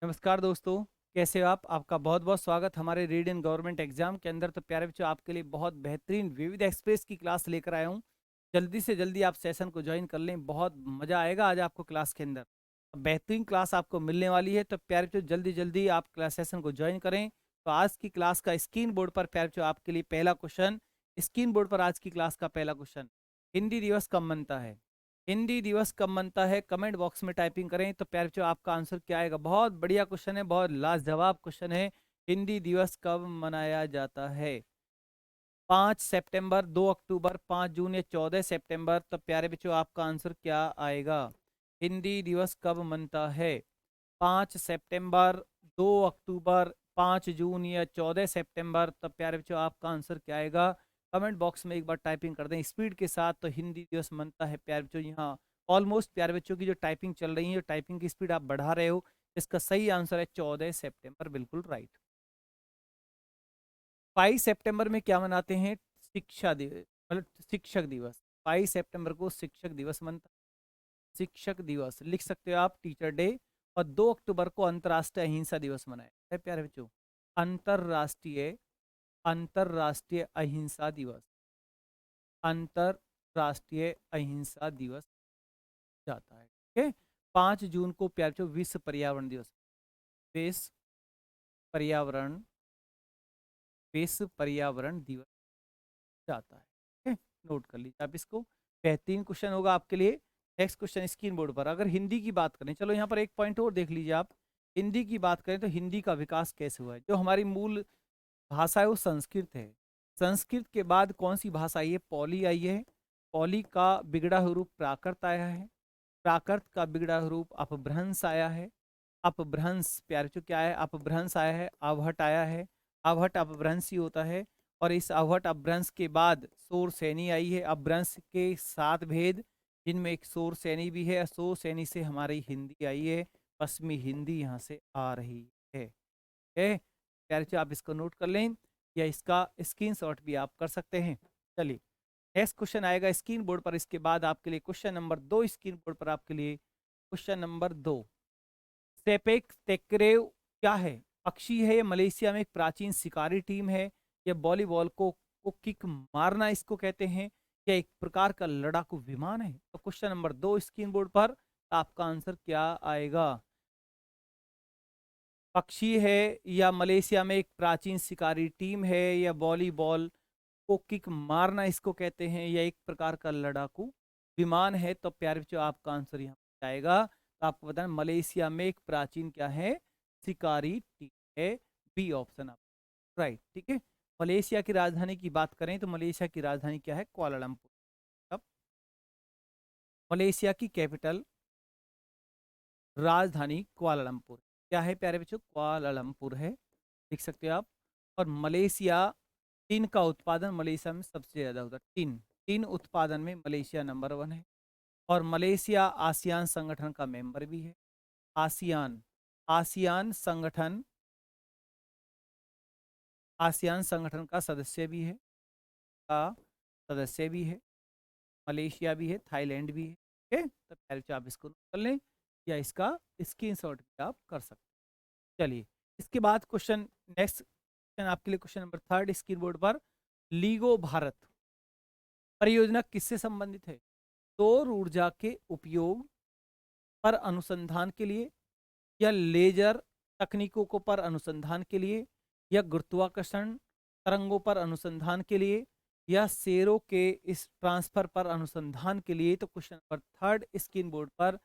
नमस्कार दोस्तों, कैसे हो आप? आपका बहुत-बहुत स्वागत हमारे रीड इन गवर्नमेंट एग्जाम के अंदर। तो प्यारे बच्चों, आपके लिए बहुत बेहतरीन विविध एक्सप्रेस की क्लास लेकर आया हूँ। जल्दी से जल्दी आप सेशन को ज्वाइन कर लें, बहुत मज़ा आएगा आज आपको क्लास के अंदर। बेहतरीन क्लास आपको मिलने वाली है, तो प्यारे बच्चों जल्दी-जल्दी आप क्लास सेशन को ज्वाइन करें। तो आज की क्लास का स्क्रीन बोर्ड पर प्यारे बच्चों आपके लिए पहला क्वेश्चन, स्क्रीन बोर्ड पर आज की क्लास का पहला क्वेश्चन, हिंदी दिवस कब मनता है? हिंदी दिवस कब मनता है? कमेंट बॉक्स में टाइपिंग करें तो प्यारे बच्चों आपका आंसर क्या आएगा? बहुत बढ़िया क्वेश्चन है, बहुत लाजवाब क्वेश्चन है। हिंदी दिवस कब मनाया जाता है? 5 सितंबर, 2 अक्टूबर, 5 जून या 14 सितंबर? तो प्यारे बच्चों आपका आंसर क्या आएगा? हिंदी दिवस कब मनता है? 5 सितंबर, 2 अक्टूबर, 5 जून या 14 सितंबर? तो प्यारे बच्चों आपका आंसर क्या आएगा? कमेंट बॉक्स में एक बार टाइपिंग कर दें स्पीड के साथ। तो हिंदी दिवस मनता है प्यारे बच्चों, यहाँ ऑलमोस्ट प्यारे बच्चों की जो टाइपिंग चल रही है, टाइपिंग की स्पीड आप बढ़ा रहे हो। इसका सही आंसर है 14 सितंबर, बिल्कुल राइट। 22 सितंबर में क्या मनाते हैं? शिक्षा दिवस, मतलब शिक्षक दिवस। 22 सितंबर को शिक्षक दिवस मनता है। शिक्षक दिवस लिख सकते हो आप, टीचर डे। और 2 अक्टूबर को अंतर्राष्ट्रीय अहिंसा दिवस मनाया है प्यारे बच्चों। अंतर्राष्ट्रीय अंतर्राष्ट्रीय अहिंसा दिवस, अंतर्राष्ट्रीय अहिंसा दिवस जाता है। ठीक है। 5 जून को प्यारे बच्चों विश्व पर्यावरण दिवस, विश्व पर्यावरण विश्व पर्यावरण दिवस जाता है। ठीक है, नोट कर लीजिए आप इसको। बेहतरीन क्वेश्चन होगा आपके लिए। नेक्स्ट क्वेश्चन स्क्रीन बोर्ड पर, अगर हिंदी की बात करें, चलो यहाँ पर एक पॉइंट और देख लीजिए आप। हिंदी की बात करें तो हिंदी का विकास कैसे हुआ है? जो हमारी मूल भाषा है वो संस्कृत है। संस्कृत के बाद कौन सी भाषा आई है? पौली आई है। पौली का बिगड़ा हुआ रूप प्राकृत आया है। प्राकृत का बिगड़ा हुआ रूप अपभ्रंश आया है। अपभ्रंश प्यारे चो क्या है? अपभ्रंश आया है, अवहट आया है। अवहट अपभ्रंश ही होता है। और इस अवहट अपभ्रंश के बाद शोर सैनी आई है। अपभ्रंश के 7 भेद, जिनमें एक शोर सैनी भी है। शोर सैनी से हमारी हिंदी आई है। पश्चिमी हिंदी यहाँ से आ रही है। है प्यारे बच्चों, आप इसको नोट कर लें या इसका स्क्रीनशॉट भी आप कर सकते हैं। चलिए, नेक्स्ट क्वेश्चन आएगा स्क्रीन बोर्ड पर। इसके बाद आपके लिए क्वेश्चन नंबर 2 स्क्रीन बोर्ड पर आपके लिए। क्वेश्चन नंबर 2, सेपेक टेकरेव क्या है? पक्षी है, या मलेशिया में एक प्राचीन शिकारी टीम है, या वॉलीबॉल को किक मारना इसको कहते हैं, या एक प्रकार का लड़ाकू विमान है? तो क्वेश्चन नंबर 2 स्क्रीन बोर्ड पर आपका आंसर क्या आएगा? पक्षी है, या मलेशिया में एक प्राचीन शिकारी टीम है, या वॉलीबॉल को किक मारना इसको कहते हैं, या एक प्रकार का लड़ाकू विमान है? तो प्यारे बच्चों आपका आंसर यहाँ पे आएगा। तो आपको बताना, मलेशिया में एक प्राचीन क्या है? शिकारी टीम है। बी ऑप्शन आप राइट। ठीक है। मलेशिया की राजधानी की बात करें तो मलेशिया की राजधानी क्या है? कुआलालंपुर। अब मलेशिया की कैपिटल, राजधानी कुआलालंपुर क्या है प्यारे बच्चों? कुआलालंपुर है, लिख सकते हो आप। और मलेशिया, टीन का उत्पादन मलेशिया में सबसे ज़्यादा होता है। टीन टीन उत्पादन में मलेशिया नंबर 1 है। और मलेशिया आसियान संगठन का मेंबर भी है। आसियान आसियान संगठन आसियान संगठन का सदस्य भी है, का सदस्य भी है। मलेशिया भी है, थाईलैंड भी है। ठीक है, तो पहले तो आप इसको नोट कर लें या इसका स्क्रीनशॉट भी आप कर सकते हैं। चलिए, इसके बाद क्वेश्चन, नेक्स्ट क्वेश्चन आपके लिए क्वेश्चन नंबर 3 स्क्रीन बोर्ड पर। लीगो भारत परियोजना किससे संबंधित है? सौर ऊर्जा के उपयोग पर अनुसंधान के लिए, या लेजर तकनीकों को पर अनुसंधान के लिए, या गुरुत्वाकर्षण तरंगों पर अनुसंधान के लिए, या शेरों के इस ट्रांसफर पर अनुसंधान के लिए? तो क्वेश्चन नंबर 3 स्क्रीन बोर्ड पर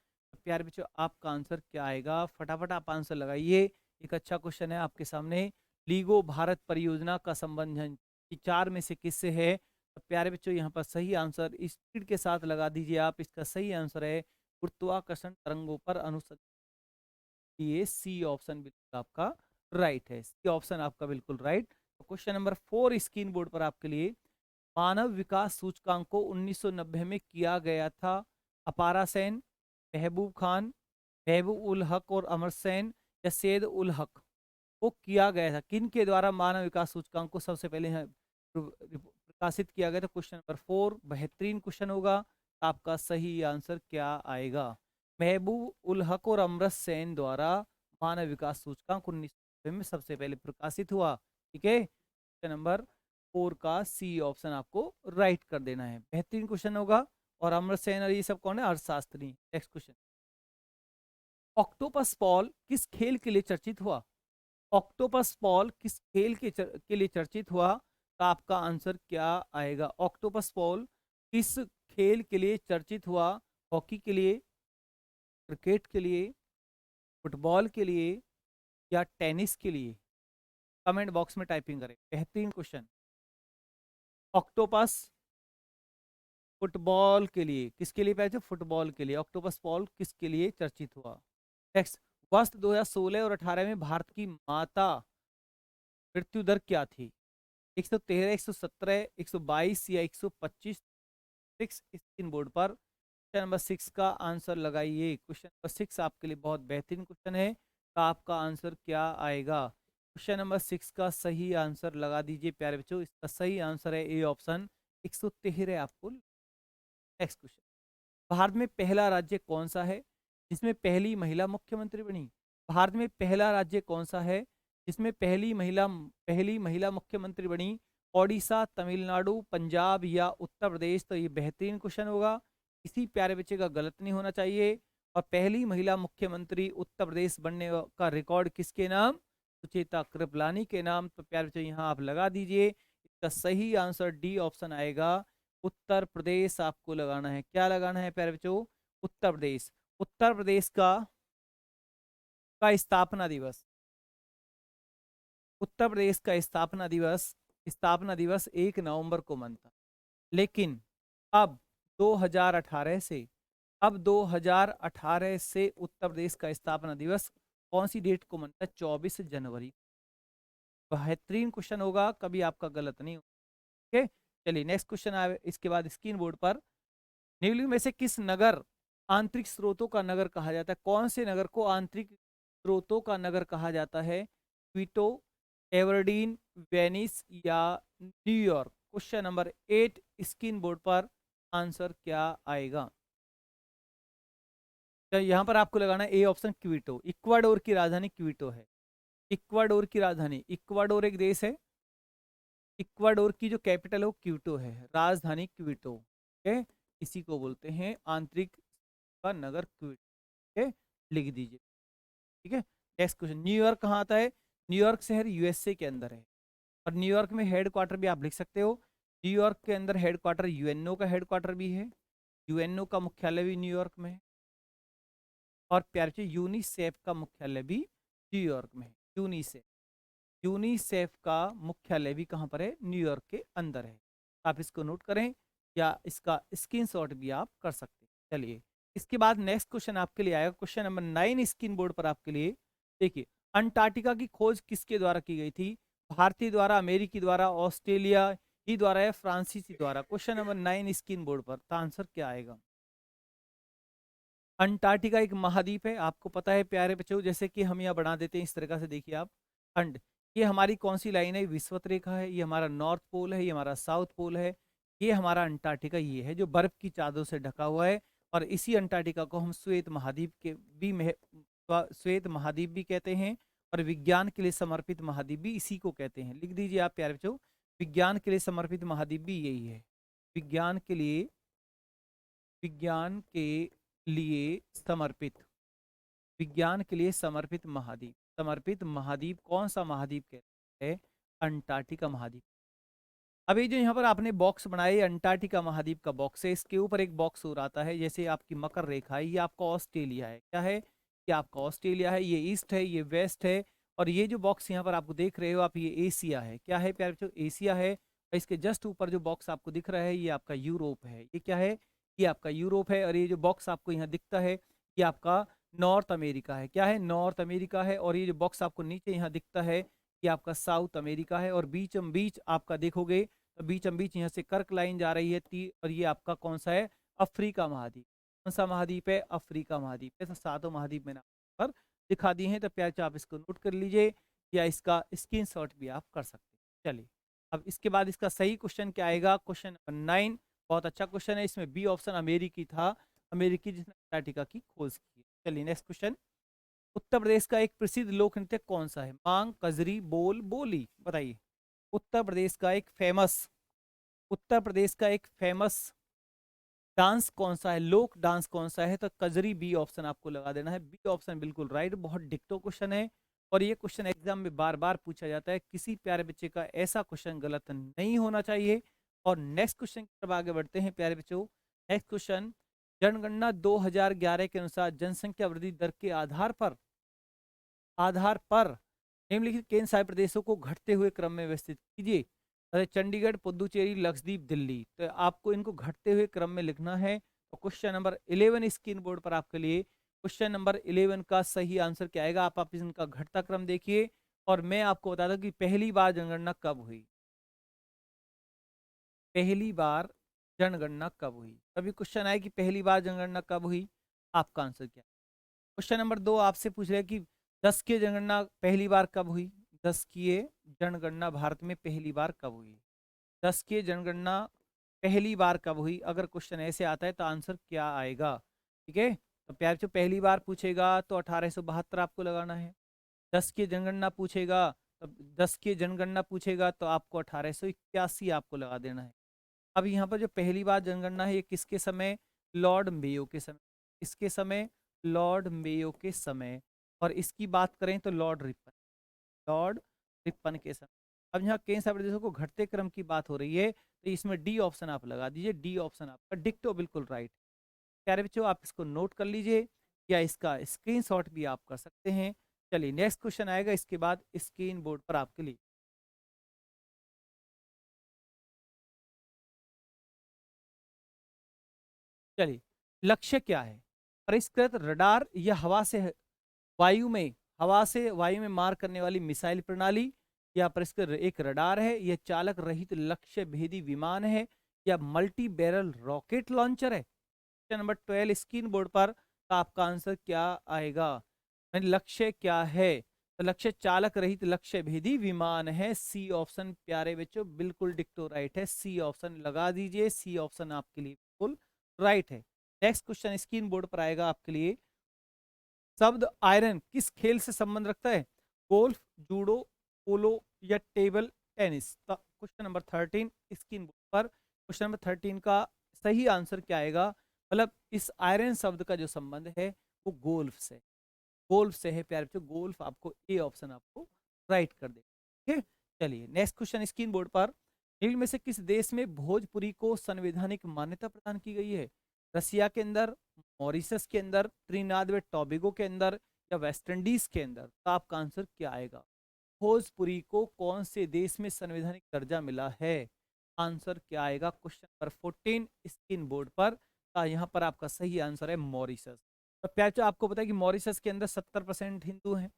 प्यारे बच्चों आपका आंसर क्या आएगा? फटाफट आप आंसर लगाइए। एक अच्छा क्वेश्चन है आपके सामने। लीगो भारत परियोजना का संबंध चार में से किससे है? तो प्यारे बच्चों यहाँ पर सही आंसर स्पीड के साथ लगा दीजिए आप। इसका सही आंसर है गुरुत्वाकर्षण तरंगों पर अनुसंधान। ये सी ऑप्शन बिल्कुल आपका राइट है। सी ऑप्शन आपका बिल्कुल राइट। तो क्वेश्चन नंबर 4 स्क्रीन बोर्ड पर आपके लिए। मानव विकास सूचकांक को 1990 में किया गया था। अपारा सेन, महबूब खान, महबूब उल हक और अमर सेन, या सैयद उल हक को किया गया था? किन के द्वारा मानव विकास सूचकांक को सबसे पहले प्रकाशित किया गया था? क्वेश्चन नंबर 4 बेहतरीन क्वेश्चन होगा। आपका सही आंसर क्या आएगा? महबूब उल हक और अमर सेन द्वारा मानव विकास सूचकांक 1990 में सबसे पहले प्रकाशित हुआ। ठीक है, क्वेश्चन नंबर 4 का सी ऑप्शन आपको राइट कर देना है। बेहतरीन क्वेश्चन होगा। और अमर सेन और ये सब कौन है? अर्थशास्त्री। नेक्स्ट क्वेश्चन, ऑक्टोपस बॉल किस खेल के लिए चर्चित हुआ? ऑक्टोपस बॉल किस खेल के लिए चर्चित हुआ? तो आपका आंसर क्या आएगा? ऑक्टोपस बॉल किस खेल के लिए चर्चित हुआ? हॉकी के लिए, क्रिकेट के लिए, फुटबॉल के लिए, या टेनिस के लिए? कमेंट बॉक्स में टाइपिंग करें। बेहतरीन क्वेश्चन। ऑक्टोपस फुटबॉल के लिए, किसके लिए पैसे? फुटबॉल के लिए। ऑक्टोपस बॉल किसके लिए चर्चित हुआ? नेक्स्ट, वर्ष 2016 और 18 में भारत की माता मृत्यु दर क्या थी? 113, 117, 122 या 125? 6 स्क्रीन बोर्ड पर। क्वेश्चन नंबर 6 का आंसर लगाइए। क्वेश्चन नंबर 6 आपके लिए बहुत बेहतरीन क्वेश्चन है। तो आपका आंसर क्या आएगा? क्वेश्चन नंबर 6 का सही आंसर लगा दीजिए प्यारे बच्चों। इसका सही आंसर है ए ऑप्शन, 113 आपको। नेक्स्ट क्वेश्चन, भारत में पहला राज्य कौन सा है जिसमें पहली महिला मुख्यमंत्री बनी? भारत में पहला राज्य कौन सा है जिसमें पहली महिला मुख्यमंत्री बनी? ओडिशा, तमिलनाडु, पंजाब या उत्तर प्रदेश? तो ये बेहतरीन क्वेश्चन होगा, किसी प्यारे बच्चे का गलत नहीं होना चाहिए। और पहली महिला मुख्यमंत्री उत्तर प्रदेश बनने का रिकॉर्ड किसके नाम? सुचेता कृपलानी के नाम। तो प्यारे बच्चे यहाँ आप लगा दीजिए। इसका सही आंसर डी ऑप्शन आएगा, उत्तर प्रदेश आपको लगाना है। क्या लगाना है प्यारे बच्चों? उत्तर प्रदेश। उत्तर प्रदेश का स्थापना दिवस, उत्तर प्रदेश का स्थापना दिवस 1 नवंबर को मनता। लेकिन अब 2018 से अब 2018 से उत्तर प्रदेश का स्थापना दिवस कौन सी डेट को मनता है? 24 जनवरी। बेहतरीन क्वेश्चन होगा, कभी आपका गलत नहीं होगा। ओके, चलिए नेक्स्ट क्वेश्चन आए इसके बाद स्क्रीन बोर्ड पर। निम्नलिखित में से किस नगर आंतरिक स्रोतों का नगर कहा जाता है? कौन से नगर को आंतरिक स्रोतों का नगर कहा जाता है? क्विटो, एवर्डीन, वेनिस या New York? Question number 8 screen board पर आंसर क्या आएगा? तो यहाँ पर आपको लगाना है ए ऑप्शन, क्विटो। इक्वाडोर की राजधानी क्विटो है। इक्वाडोर की राजधानी, इक्वाडोर एक देश है। इक्वाडोर की जो कैपिटल है वो क्विटो है, राजधानी क्विटो। ठीक, इसी को बोलते हैं आंतरिक का नगर क्विटो। ठीक, लिख दीजिए। ठीक है, नेक्स्ट क्वेश्चन, न्यूयॉर्क कहाँ आता है? न्यूयॉर्क शहर यूएसए के अंदर है। और न्यूयॉर्क में हेड क्वार्टर भी आप लिख सकते हो। न्यूयॉर्क के अंदर हेड क्वार्टर यूएनओ का हेड क्वार्टर भी है। यूएनओ का मुख्यालय भी न्यूयॉर्क में है। और प्यारे यूनिसेफ का मुख्यालय भी न्यूयॉर्क में है। यूनिसेफ, यूनिसेफ का मुख्यालय भी कहाँ पर है? न्यूयॉर्क के अंदर है। आप इसको नोट करें या इसका स्क्रीनशॉट भी आप कर सकते हैं। चलिए, इसके बाद नेक्स्ट क्वेश्चन आपके लिए आएगा, क्वेश्चन नंबर 9 स्क्रीन बोर्ड पर आपके लिए। देखिए, अंटार्कटिका की खोज किसके द्वारा की गई थी? भारतीय द्वारा, अमेरिकी द्वारा, ऑस्ट्रेलिया ही द्वारा या फ्रांसीसी द्वारा? क्वेश्चन नंबर 9 स्क्रीन बोर्ड पर। तो आंसर क्या आएगा? अंटार्कटिका एक महाद्वीप है, आपको पता है प्यारे बच्चों। जैसे कि हम यहाँ बना देते हैं इस तरह से, देखिए आप। अंड, ये हमारी कौन सी लाइन है? विषुवत रेखा है। ये हमारा नॉर्थ पोल है, ये हमारा साउथ पोल है। ये हमारा अंटार्कटिका ये है जो बर्फ की चादर से ढका हुआ है। और इसी अंटार्कटिका को हम श्वेत महाद्वीप के भी श्वेत महाद्वीप भी कहते हैं। और विज्ञान के लिए समर्पित महाद्वीप भी इसी को कहते हैं। लिख दीजिए आप प्यारे बच्चों, विज्ञान के लिए समर्पित महाद्वीप भी यही है। विज्ञान के लिए समर्पित विज्ञान के लिए समर्पित महाद्वीप कौन सा महाद्वीप कहते हैं? अंटार्कटिका महाद्वीप। अभी जो यहाँ पर आपने बॉक्स बनाए, अंटार्कटिका महाद्वीप का बॉक्स है। इसके ऊपर एक बॉक्स और आता है, जैसे आपकी मकर रेखा है, ये आपका ऑस्ट्रेलिया है। क्या है? ये आपका ऑस्ट्रेलिया है। ये ईस्ट है, ये वेस्ट है। और ये जो बॉक्स यहाँ पर आपको देख रहे हो आप, ये एशिया है। क्या है प्यारे बच्चों? एशिया है। और इसके जस्ट ऊपर जो बॉक्स आपको दिख रहा है, ये आपका यूरोप है। ये क्या है? ये आपका यूरोप है। और ये जो बॉक्स आपको यहाँ दिखता है, ये आपका नॉर्थ अमेरिका है। क्या है? नॉर्थ अमेरिका है। और ये जो बॉक्स आपको नीचे यहाँ दिखता है, ये आपका साउथ अमेरिका है। और बीचम बीच आपका देखोगे तो बीचम बीच यहाँ से कर्क लाइन जा रही है और ये आपका कौन सा है? अफ्रीका महाद्वीप। कौन सा महाद्वीप है? अफ्रीका महाद्वीप। ऐसा सातों महाद्वीप मैंने पर दिखा दिए हैं। तो प्यारे आप इसको नोट कर लीजिए या इसका स्क्रीनशॉट भी आप कर सकते हैं। चलिए, अब इसके बाद इसका सही क्वेश्चन क्या आएगा? क्वेश्चन नंबर 9 बहुत अच्छा क्वेश्चन है। इसमें बी ऑप्शन अमेरिकी था, अमेरिकी जिसने अंटार्कटिका की खोज की। चलिए नेक्स्ट क्वेश्चन, उत्तर प्रदेश का एक प्रसिद्ध लोक नृत्य कौन सा है? मांग, कजरी, बोल, बोली, बताइए। उत्तर प्रदेश का एक फेमस, उत्तर प्रदेश का एक फेमस डांस कौन सा है, लोक डांस कौन सा है? तो कजरी, बी ऑप्शन आपको लगा देना है। बी ऑप्शन बिल्कुल राइट। बहुत डिक्टो क्वेश्चन है और ये क्वेश्चन एग्जाम में बार बार पूछा जाता है, किसी प्यारे बच्चे का ऐसा क्वेश्चन गलत नहीं होना चाहिए। और नेक्स्ट क्वेश्चन की तरफ आगे बढ़ते हैं प्यारे बच्चों। नेक्स्ट क्वेश्चन, जनगणना 2011 के अनुसार जनसंख्या वृद्धि दर के आधार पर निम्नलिखित केंद्र शासित प्रदेशों को घटते हुए क्रम में व्यवस्थित कीजिए। अरे चंडीगढ़, पुदुचेरी, लक्षद्वीप, दिल्ली, तो आपको इनको घटते हुए क्रम में लिखना है। तो क्वेश्चन नंबर 11 स्क्रीन बोर्ड पर आपके लिए, क्वेश्चन नंबर 11 का सही आंसर क्या आएगा? आप इनका घटता क्रम देखिए। और मैं आपको बता दूं कि पहली बार जनगणना कब हुई, पहली बार जनगणना कब हुई। कभी क्वेश्चन आए कि पहली बार जनगणना कब हुई, आपका आंसर क्या है? क्वेश्चन नंबर 2 आपसे पूछ रहे हैं कि 10 की जनगणना पहली बार कब हुई, 10 की जनगणना भारत में पहली बार कब हुई, 10 की जनगणना पहली बार कब हुई? अगर क्वेश्चन ऐसे आता है तो आंसर क्या आएगा? ठीक है, तो प्यार जो पहली बार पूछेगा तो 1872 आपको लगाना है। 10 की जनगणना पूछेगा, तो 10 की जनगणना पूछेगा तो आपको 1881 आपको लगा देना है। अब यहाँ पर जो पहली बार जनगणना है ये किसके समय? लॉर्ड मेयो के समय। इसके समय लॉर्ड मेयो के समय। और इसकी बात करें तो लॉर्ड रिपन के समय। अब यहाँ केंद्र शासित प्रदेशों को घटते क्रम की बात हो रही है तो इसमें डी ऑप्शन आप लगा दीजिए। डी ऑप्शन आपका डिक्टो बिल्कुल राइट। प्यारे बच्चों आप इसको नोट कर लीजिए या इसका स्क्रीनशॉट भी आप कर सकते हैं। चलिए नेक्स्ट क्वेश्चन आएगा इसके बाद स्क्रीन बोर्ड पर आपके लिए। चलिए, लक्ष्य क्या है? परिष्कृत रडार या वायु में वायु में मार करने वाली मिसाइल प्रणाली, या परिष्कृत एक रडार है, यह चालक रहित लक्ष्य भेदी विमान है, या मल्टी बैरल रॉकेट लॉन्चर है? क्वेश्चन नंबर 12 स्क्रीन बोर्ड पर, तो आपका आंसर क्या आएगा? लक्ष्य क्या है? तो लक्ष्य चालक रहित लक्ष्य भेदी विमान है। सी ऑप्शन प्यारे बच्चों बिल्कुल डिक्टो राइट है। सी ऑप्शन लगा दीजिए। सी ऑप्शन आपके लिए बिल्कुल राइट है। नेक्स्ट क्वेश्चन स्क्रीन बोर्ड पर आएगा आपके लिए। शब्द आयरन किस खेल से संबंध रखता है? गोल्फ, जूडो, पोलो, या table tennis? Question number 13 screen board पर, क्वेश्चन नंबर 13 का सही आंसर क्या आएगा? मतलब इस आयरन शब्द का जो संबंध है वो गोल्फ से है प्यारे बच्चों। गोल्फ आपको ए ऑप्शन आपको राइट कर दे। ठीक है, चलिए नेक्स्ट क्वेश्चन स्क्रीन बोर्ड पर। निम्न में से किस देश में भोजपुरी को संवैधानिक मान्यता प्रदान की गई है? रसिया के अंदर, मॉरिशस के अंदर, त्रिनाद व टोबैगो के अंदर, या वेस्ट इंडीज के अंदर? तो आपका आंसर क्या आएगा? भोजपुरी को कौन से देश में संवैधानिक दर्जा मिला है? आंसर क्या आएगा? क्वेश्चन नंबर 14 स्क्रीन बोर्ड पर। यहाँ पर आपका सही आंसर है मॉरिशस। तो प्याचो आपको पता है कि मॉरिशस के अंदर 70% हिंदू हैं।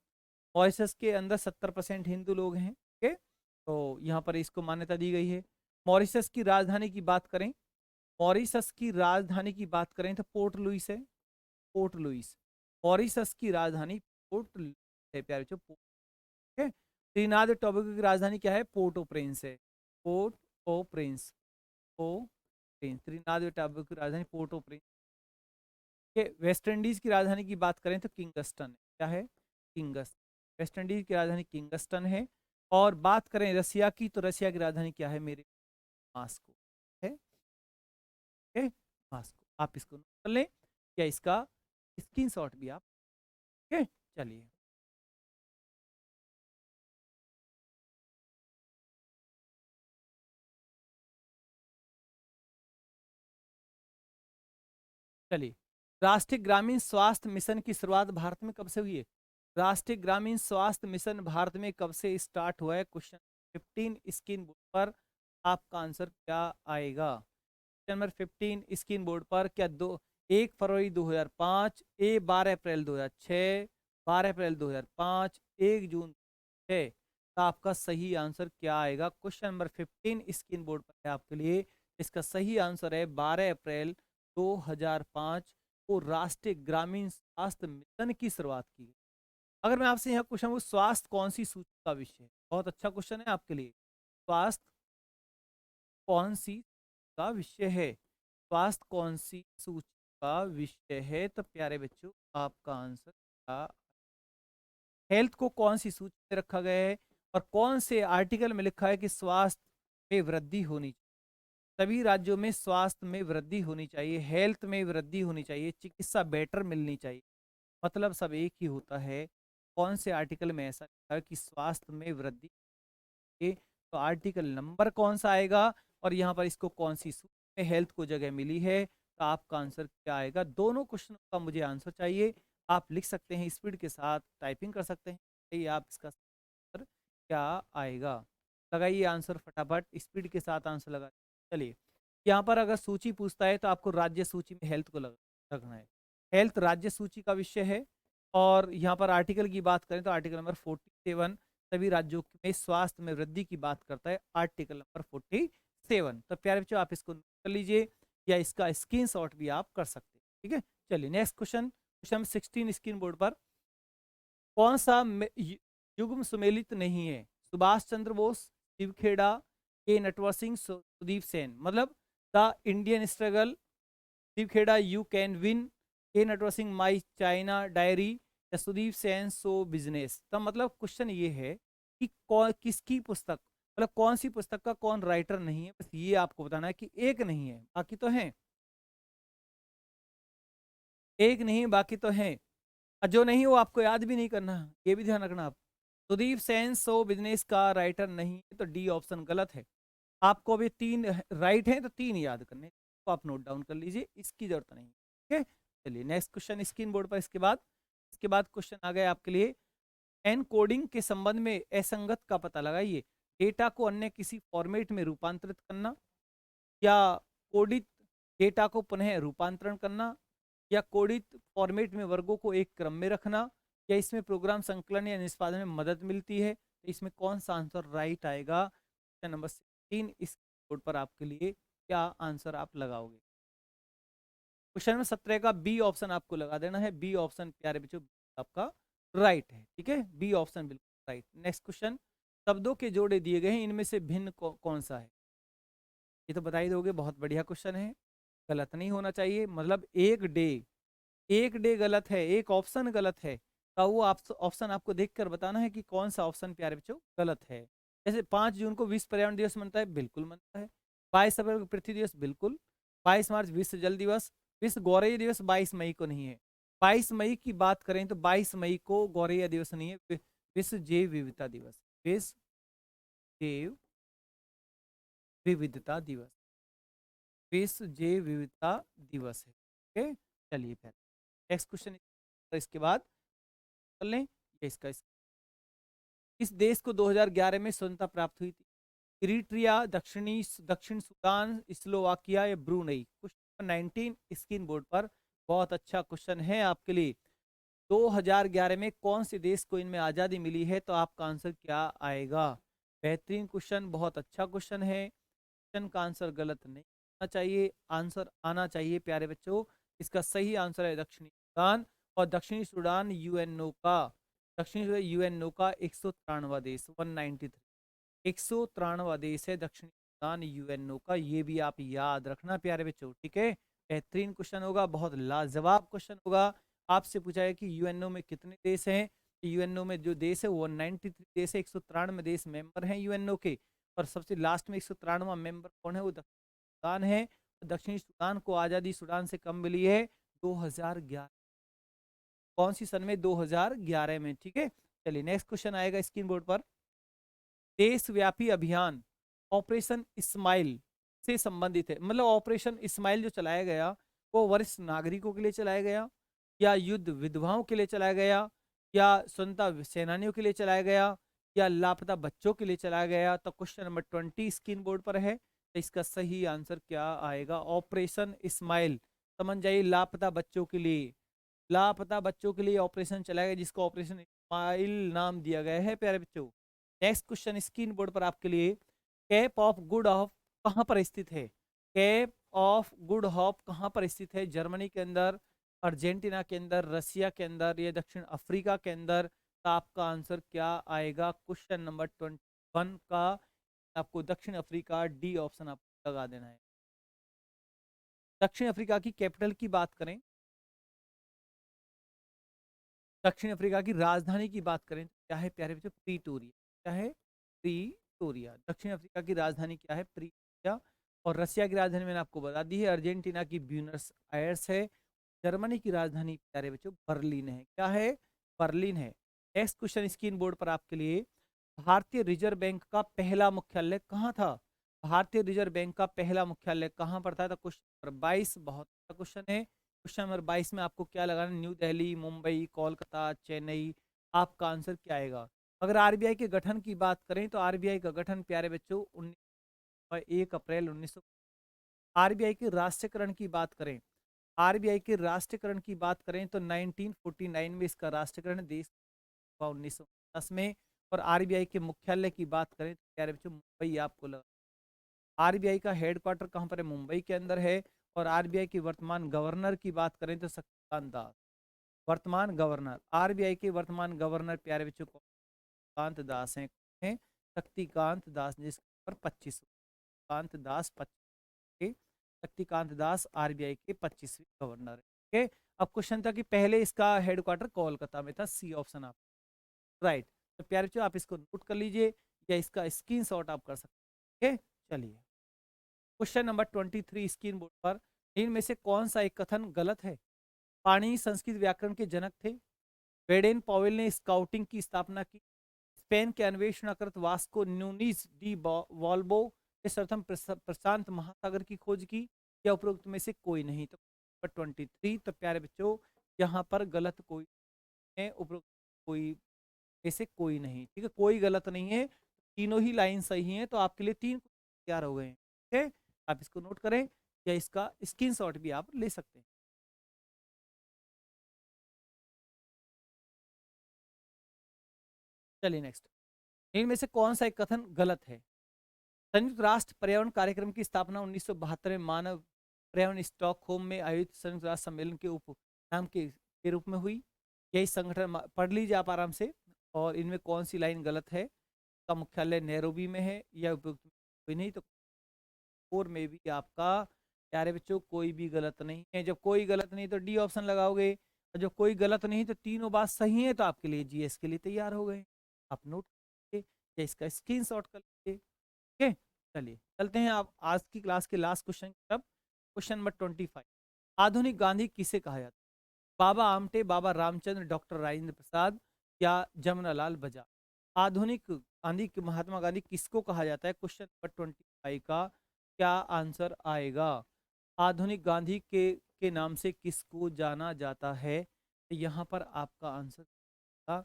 मॉरिशस के अंदर 70% हिंदू लोग हैं। ओके, तो यहाँ पर इसको मान्यता दी गई है। मॉरिशस की राजधानी की बात करें, मॉरिशस की राजधानी की बात करें तो पोर्ट लुइस है। पोर्ट लुइस मॉरिशस की राजधानी पोर्ट लुइस है प्यारे बच्चों। ठीक है, त्रिनाद टोबैगो की राजधानी क्या है? पोर्ट ओ प्रिंस है। पोर्ट ओ प्रिंस, ओ प्रिंस। त्रिनाद टोबैगो की राजधानी पोर्ट ओ प्रिंस। वेस्ट इंडीज की राजधानी की बात करें तो किंगस्टन है। क्या है? किंगस्टन। वेस्ट इंडीज की राजधानी किंगस्टन है। और बात करें रसिया की तो रसिया की राजधानी क्या है मेरे? मास्को है। Okay, Moscow. आप इसको नोट कर लें या इसका स्क्रीनशॉट भी आप। ओके, चलिए चलिए। राष्ट्रीय ग्रामीण स्वास्थ्य मिशन की शुरुआत भारत में कब से हुई है? राष्ट्रीय ग्रामीण स्वास्थ्य मिशन भारत में कब से स्टार्ट हुआ है? क्वेश्चन 15 स्क्रीन बोर्ड पर आपका आंसर क्या आएगा? क्वेश्चन नंबर 15 स्क्रीन बोर्ड पर। क्या 1 फरवरी 2005, 12 अप्रैल 2006, 12 अप्रैल 2005, 1 जून 6? तो आपका सही आंसर क्या आएगा? क्वेश्चन नंबर 15 स्क्रीन बोर्ड पर है आपके लिए। इसका सही आंसर है 12 अप्रैल 2005 को राष्ट्रीय ग्रामीण स्वास्थ्य मिशन की शुरुआत की गई। अगर मैं आपसे यहाँ क्वेश्चन पूछूं, स्वास्थ्य कौन सी सूची का विषय है? बहुत अच्छा क्वेश्चन है आपके लिए। स्वास्थ्य कौन सी का विषय है? स्वास्थ्य कौन सी सूची का विषय है? तो प्यारे बच्चों आपका आंसर क्या? हेल्थ को कौन सी सूची में रखा गया है और कौन से आर्टिकल में लिखा है कि स्वास्थ्य में वृद्धि होनी चाहिए। सभी राज्यों में स्वास्थ्य में वृद्धि होनी चाहिए, हेल्थ में वृद्धि होनी चाहिए, चिकित्सा बेटर मिलनी चाहिए, मतलब सब एक ही होता है। कौन से आर्टिकल में ऐसा लिखा है कि स्वास्थ्य में वृद्धि के, तो आर्टिकल नंबर कौन सा आएगा और यहाँ पर इसको कौन सी सूची में हेल्थ को जगह मिली है, तो आपका आंसर क्या आएगा। दोनों क्वेश्चन का मुझे आंसर चाहिए। आप लिख सकते हैं, स्पीड के साथ टाइपिंग कर सकते हैं। ये आप इसका आंसर क्या आएगा, लगाइए आंसर फटाफट, स्पीड के साथ आंसर लगा। चलिए, यहाँ पर अगर सूची पूछता है तो आपको राज्य सूची में हेल्थ को रखना है। हेल्थ राज्य सूची का विषय है। और यहाँ पर आर्टिकल की बात करें तो आर्टिकल नंबर 47 सभी राज्यों में स्वास्थ्य में वृद्धि की बात करता है, आर्टिकल नंबर 47। तो प्यारे बच्चों, आप इसको नोट कर लीजिए या इसका स्क्रीनशॉट भी आप कर सकते हैं। ठीक है, चलिए next question, question 16 screen board पर। कौन सा युग्म सुमेलित नहीं है? सुभाष चंद्र बोस, शिवखेड़ा, के नटवर सिंह, सुदीप सेन। मतलब the Indian struggle, Shiv Khera you can win, K Natwar Singh my China diary, या सुदीप सेन सो बिजनेस। तो मतलब क्वेश्चन ये है कि किसकी पुस्तक, मतलब कौन सी पुस्तक का कौन राइटर नहीं है, बस ये आपको बताना है कि एक नहीं है बाकी तो हैं, एक नहीं बाकी तो हैं। और जो नहीं वो आपको याद भी नहीं करना, ये भी ध्यान रखना आप। सुदीप सेन सो बिजनेस का राइटर नहीं है, तो डी ऑप्शन गलत है। आपको अभी 3 राइट है तो 3 याद करने, तो आप नोट डाउन कर लीजिए, इसकी जरूरत नहीं। ठीक है, चलिए नेक्स्ट क्वेश्चन स्क्रीन बोर्ड पर। इसके बाद क्वेश्चन आ गए आपके लिए। एन कोडिंग के संबंध में असंगत का पता लगाइए। डेटा को अन्य किसी फॉर्मेट में रूपांतरित करना, या कोडित डेटा को पुनः रूपांतरण करना, या कोडित फॉर्मेट में वर्गों को एक क्रम में रखना, या इसमें प्रोग्राम संकलन या निष्पादन में मदद मिलती है। तो इसमें कौन सा आंसर राइट आएगा? क्वेश्चन नंबर 16 इस बोर्ड पर आपके लिए क्या आंसर आप लगाओगे? क्वेश्चन नंबर 17 का बी ऑप्शन आपको लगा देना है। बी ऑप्शन प्यारे बच्चों आपका राइट है। ठीक है, बी ऑप्शन बिल्कुल राइट। नेक्स्ट क्वेश्चन, शब्दों के जोड़े दिए गए हैं, इनमें से भिन्न कौन सा है? ये तो बता ही दोगे, बहुत बढ़िया क्वेश्चन है, गलत नहीं होना चाहिए। मतलब एक डे गलत है, एक ऑप्शन गलत है, तो वो ऑप्शन आपको देखकर बताना है कि कौन सा ऑप्शन प्यारे बच्चों गलत है। जैसे 5 जून को विश्व पर्यावरण दिवस मनता है, बिल्कुल मनता है। 22 अप्रैल को पृथ्वी दिवस, बिल्कुल। 22 मार्च विश्व जल दिवस। विश्व गौरैया दिवस 22 मई को नहीं है। 22 मई की बात करें तो 22 मई को गौरैया दिवस नहीं है, विश्व जैव विविधता दिवस, विश्व जैव विविधता दिवस, विश्व जैव विविधता दिवस है। ओके, चलिए फिर नेक्स्ट क्वेश्चन, इसके बाद कर लें। ये इसका इस देश को 2011 में स्वतंत्रता प्राप्त हुई थी? इरिट्रिया, दक्षिण सूडान, स्लोवाकिया या ब्रूनई। क्वेश्चन 19 स्क्रीन बोर्ड पर। बहुत अच्छा क्वेश्चन है आपके लिए। 2011 में कौन से देश को इनमें आज़ादी मिली है, तो आपका आंसर क्या आएगा? बेहतरीन क्वेश्चन, बहुत अच्छा क्वेश्चन है। क्वेश्चन का आंसर गलत नहीं आना चाहिए, आंसर आना चाहिए प्यारे बच्चों। इसका सही आंसर है दक्षिणी सूडान। और दक्षिणी सूडान यूएनओ का, दक्षिणी सूडान यूएनओ का 193वां देश, 193, 193वां देश है दक्षिणी सूडान यूएनओ का। ये भी आप याद रखना प्यारे बच्चों। ठीक है, बेहतरीन क्वेश्चन होगा, बहुत लाजवाब क्वेश्चन होगा। आपसे पूछा है कि यूएनओ में कितने देश हैं? यूएनओ में जो देश है वो 193 देश है, 193 देश मेंबर हैं यूएनओ के। और सबसे लास्ट में 193वां मेंबर कौन है? वो सूडान है। दक्षिणी सूडान को आज़ादी सूडान से कब मिली है? 2011। कौन सी सन में? 2011 में। ठीक है, चलिए नेक्स्ट क्वेश्चन आएगा स्क्रीन बोर्ड पर। देशव्यापी अभियान ऑपरेशन स्माइल से संबंधित है। मतलब ऑपरेशन स्माइल जो चलाया गया वो वरिष्ठ नागरिकों के लिए चलाया गया, या युद्ध विधवाओं के लिए चलाया गया, या स्वतंत्रता सेनानियों के लिए चलाया गया, या लापता बच्चों के लिए चलाया गया? तो क्वेश्चन नंबर 20 स्क्रीन बोर्ड पर है। तो इसका सही आंसर क्या आएगा? ऑपरेशन स्माइल, समझ जाइए, लापता बच्चों के लिए, लापता बच्चों के लिए ऑपरेशन चलाया गया, जिसको ऑपरेशन स्माइल नाम दिया गया है प्यारे बच्चों। नेक्स्ट क्वेश्चन स्क्रीन बोर्ड पर आपके लिए। कैप ऑफ गुड ऑफ कहाँ पर स्थित है? कैप ऑफ गुड होप कहाँ पर स्थित है? जर्मनी के अंदर, अर्जेंटीना के अंदर, रसिया के अंदर, या दक्षिण अफ्रीका के अंदर? तो आपका आंसर क्या आएगा? क्वेश्चन नंबर 21 का आपको दक्षिण अफ्रीका, डी ऑप्शन आपको लगा देना है। दक्षिण अफ्रीका की कैपिटल की बात करें दक्षिण अफ्रीका की राजधानी की बात करें तो क्या है प्यारे बच्चों? प्रीटोरिया। क्या है? प्रीटोरिया। दक्षिण अफ्रीका की राजधानी क्या है? प्रीटोरिया। और रसिया की राजधानी मैंने आपको बता दी है, अर्जेंटीना की ब्यूनस आयर्स है। जर्मनी की राजधानी प्यारे बच्चों बर्लिन है। क्या है? बर्लिन है। नेक्स्ट क्वेश्चन स्क्रीन बोर्ड पर आपके लिए, भारतीय रिजर्व बैंक का पहला मुख्यालय कहाँ था? भारतीय रिजर्व बैंक का पहला मुख्यालय कहाँ पर था? तो क्वेश्चन नंबर 22 बहुत अच्छा क्वेश्चन है। क्वेश्चन नंबर 22 में आपको क्या लगाना? न्यू दिल्ली, मुंबई, कोलकाता, चेन्नई। आपका आंसर क्या आएगा? अगर आरबीआई के गठन की बात करें तो आरबीआई का गठन प्यारे बच्चों 1 अप्रैल 1900। आरबीआई के राष्ट्रीयकरण की बात करें, आरबीआई के राष्ट्रीयकरण की बात करें तो 1949 में इसका राष्ट्रीयकरण देश हुआ 1910 में। और आरबीआई के मुख्यालय की बात करें तो प्यारे बच्चों मुंबई आपको लगा। आरबीआई का हेडक्वार्टर कहाँ पर है? मुंबई के अंदर है। और आरबीआई के वर्तमान गवर्नर की बात करें तो शक्तिकांत दास। वर्तमान गवर्नर, आरबीआई के वर्तमान गवर्नर प्यारे बच्चों कांत दास हैं। शक्तिकांत दास, जिसके ऊपर 25 कांत दास 25, शक्तिकांत दास आरबीआई के 25वें गवर्नर है। ओके। अब क्वेश्चन था कि पहले इसका हेडक्वार्टर कोलकाता में था, सी ऑप्शन आप राइट। तो प्यारे बच्चों आप इसको नोट कर लीजिए या इसका स्क्रीनशॉट आप कर सकते हैं। ओके, चलिए क्वेश्चन नंबर 23 स्क्रीन बोर्ड पर, इनमें से कौन सा एक कथन गलत है? पाणिनि संस्कृत व्याकरण के जनक थे। बेडेन पॉवेल ने स्काउटिंग की स्थापना की। स्पेन के अन्वेषणकर्ता वास्को न्यूनीज डी वॉल्बो ने सर्वप्रथम प्रशांत महासागर की खोज की। या उपरोक्त में से कोई नहीं? तो 23, तो प्यारे बच्चों यहाँ पर गलत कोई है, उपरोक्त कोई में से कोई नहीं। ठीक है, कोई गलत नहीं है, तीनों ही लाइन सही है। तो आपके लिए 3 तैयार हो गए हैं। ठीक है, आप इसको नोट करें या इसका स्क्रीनशॉट भी आप ले सकते हैं। चलिए नेक्स्ट, इनमें से कौन सा एक कथन गलत है? संयुक्त राष्ट्र पर्यावरण कार्यक्रम की स्थापना 1972 में मानव पर्यावरण स्टॉकहोम में आयोजित संयुक्त राष्ट्र सम्मेलन के उप नाम के रूप में हुई। यही संगठन पढ़ लीजिए आप आराम से। और इनमें कौन सी लाइन गलत है? का मुख्यालय नैरोबी में है या उपयुक्त कोई नहीं? तो 4 में भी आपका प्यारे बच्चों कोई भी गलत नहीं है। जब कोई गलत नहीं तो डी ऑप्शन लगाओगे, और जब कोई गलत नहीं तो तीनों बात सही है, तो आपके लिए जीएस के लिए तैयार हो गए। आप नोट कीजिए या इसका स्क्रीनशॉट कर लीजिए। ओके, चलिए चलते हैं आप आज की क्लास के लास्ट क्वेश्चन की तरफ। क्वेश्चन नंबर 25, आधुनिक गांधी किसे कहा जाता है? बाबा आमटे, बाबा रामचंद्र, डॉक्टर राजेंद्र प्रसाद या जमनालाल बजाज? आधुनिक गांधी, महात्मा गांधी किसको कहा जाता है? क्वेश्चन नंबर 25 का क्या आंसर आएगा? आधुनिक गांधी के नाम से किसको जाना जाता है? तो यहाँ पर आपका आंसर था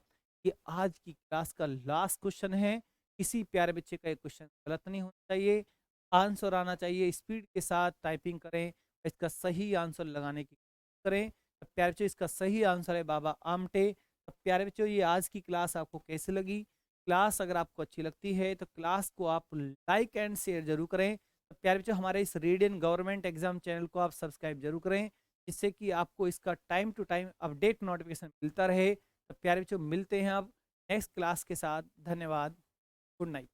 कि आज की क्लास का लास्ट क्वेश्चन है। किसी प्यारे बच्चे का एक क्वेश्चन गलत नहीं होना चाहिए, आंसर आना चाहिए। स्पीड के साथ टाइपिंग करें, इसका सही आंसर लगाने की कोशिश करें। तो प्यारे बच्चों इसका सही आंसर है बाबा आमटे। तो प्यारे बच्चों ये आज की क्लास आपको कैसी लगी? क्लास अगर आपको अच्छी लगती है तो क्लास को आप लाइक एंड शेयर जरूर करें। तो प्यारे बच्चों हमारे इस रेडियन गवर्नमेंट एग्जाम चैनल को आप सब्सक्राइब जरूर करें, जिससे कि आपको इसका time to time update notification मिलता रहे। तो प्यारे बच्चों मिलते हैं अब नेक्स्ट क्लास के साथ। धन्यवाद, गुड नाइट।